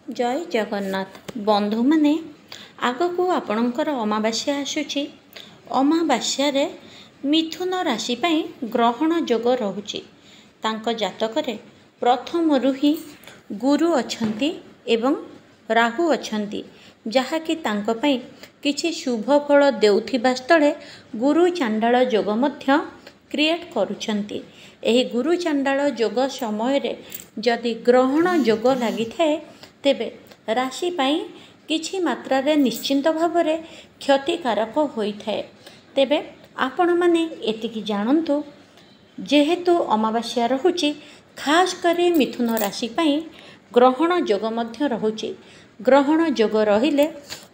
जय जगन्नाथ बंधु माने आगक आपणकर अमावास्या आसुची। अमावास्या मिथुन राशि पाई ग्रहण जोग रहुची। तांको जातकरे प्रथमरु ही गुरु अछंती एवं राहु अछंती, जहाँकि तांको पाई किछि शुभ फल देउथिबा स्थळे गुरु चांडाल जोग मध्य क्रिएट करुछंती। एही गुरु चांडाल जोग समय रे जदि ग्रहण जोग लागि थाए तेबे राशि पाई किछि मात्रा रे निश्चिंत भाव रे क्षतिकारक होई थाए। तेबे आपण माने एतिकी जानंतु, जेहेतु अमावास्या रहुची खास करे मिथुन राशि पाई ग्रहण जोग मध्य रहुची। ग्रहण जोग रहिले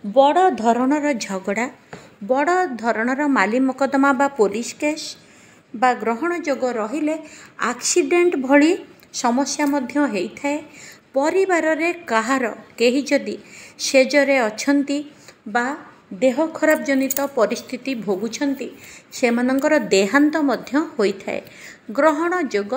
बड़ धरणर झगड़ा, बड़ धरणर माली मकदमा बा पुलिस केस बा ग्रहण जोग रहिले एक्सीडेंट भली समस्या मध्य हेई थाए। परिवार रे कहार केही जदि सेजरे अछंती बा देह खराब जनित परिस्थिति भोगुछंती, सेमानंकर देहांत मध्य होई थाए। ग्रहण जोग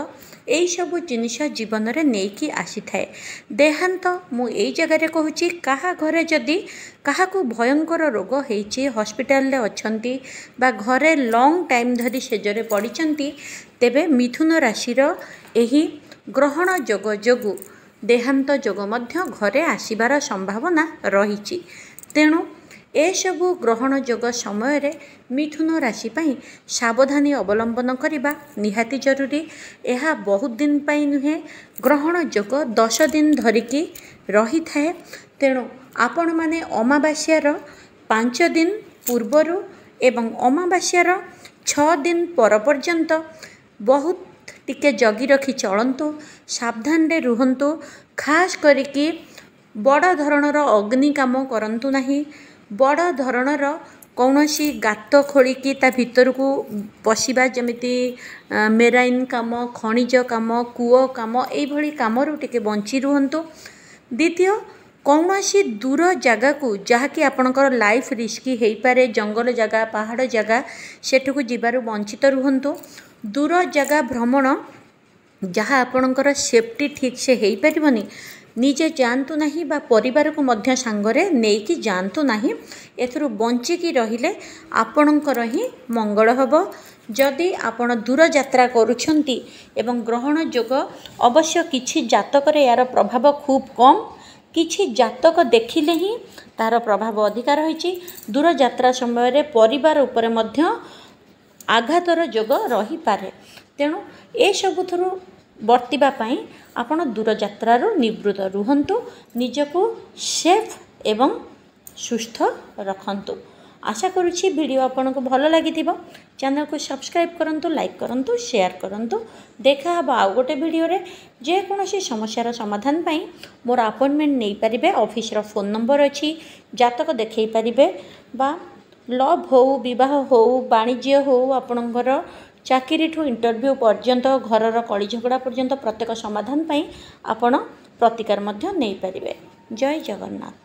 एई सबु जिनिस जीवन रे नेकी आसी थाए। देहांत मु एई जगह रे कहूची, काहा घरे जदि काहाकू भयंकर रोग हेइची, हॉस्पिटल रे अछंती बा घरे लॉन्ग टाइम धरी सेजरे पड़िचंती, तेबे मिथुन राशिर एही ग्रहण जोग जोगु देहांत जोग मध्य घरे आसीबार संभावना रहिची। तेणु ए सबु ग्रहण जोग समय रे मिथुन राशि पाई सावधानी अवलंबन करिबा निहाती जरूरी। एहा बहुत दिन पाई नुहे, ग्रहण जोग 10 दिन धरिकी रही थाए। तेणु आपण माने अमावास्यार 5 दिन पूर्वरु एवं अमावास्यार 6 दिन पर पर्यंत बहुत टिके जगी रखी चलंतु, सावधान रे रुहंतु। खास करिकी बड़ धरणर अग्नि काम करंतु नाही। बड़ धरणर कौनसी गात खोलिकी ता भितरकू पशिबा, जमिति मेराइन काम, खनिज काम, कूओ काम, एई भली कामरु टिके बंची रुहंतु। द्वितीय, कौनसी दूर जगह को जहाँकि आपणकर लाइफ रिस्की हेई पारे, जंगल जगह, पहाड़ जगह, सेठुकू जिबारु वंचित रुहंतु। दूर जगह भ्रमण जहाँ आपणकर सेफ्टी ठीक से हेई परिबनी, निजे जानतु नाही बा परिवार को मध्य सांगरे नेकी जानतु नाही। एथुरु बंचिकी रहिले आपणकर ही मंगल हबो। जदि आपण दूर यात्रा करुछंती एवं ग्रहण जोग अवश्य किछि जातक रे यार प्रभाव खूब कम, किछि जातक देखिले ही तार प्रभाव अधिक रहिछि। दूर यात्रा समय रे परिवार उपरे मध्य आघातर जोग रही पारे। तेणु ए सबुथुरु बर्तिबा पाई आपण दूर यात्रारू निवृत्त रुहंतु, निजको सेफ एवं सुस्थ रखंतु। आशा करुछि वीडियो आपनको भलो लागिथिबो। चैनल को सब्सक्राइब करंतु, लाइक करंतु, शेयर करंतु। देखा हबा आउ गोटे वीडियो रे। जे कोनोसी समस्यार समाधान पाई मोर अपॉइंटमेंट नै परिबे। ऑफिस रो फोन नंबर अछि, जातक देखै परिबे बा लव हो, विवाह हो, वाणिज्य हो, आपणकर चाकरी ठू इंटरव्यू पर्यंत, घरर कली झगड़ा पर्यंत प्रत्येक समाधान पाई आपण प्रतिकार मध्य नै परिबे। जय जगन्नाथ।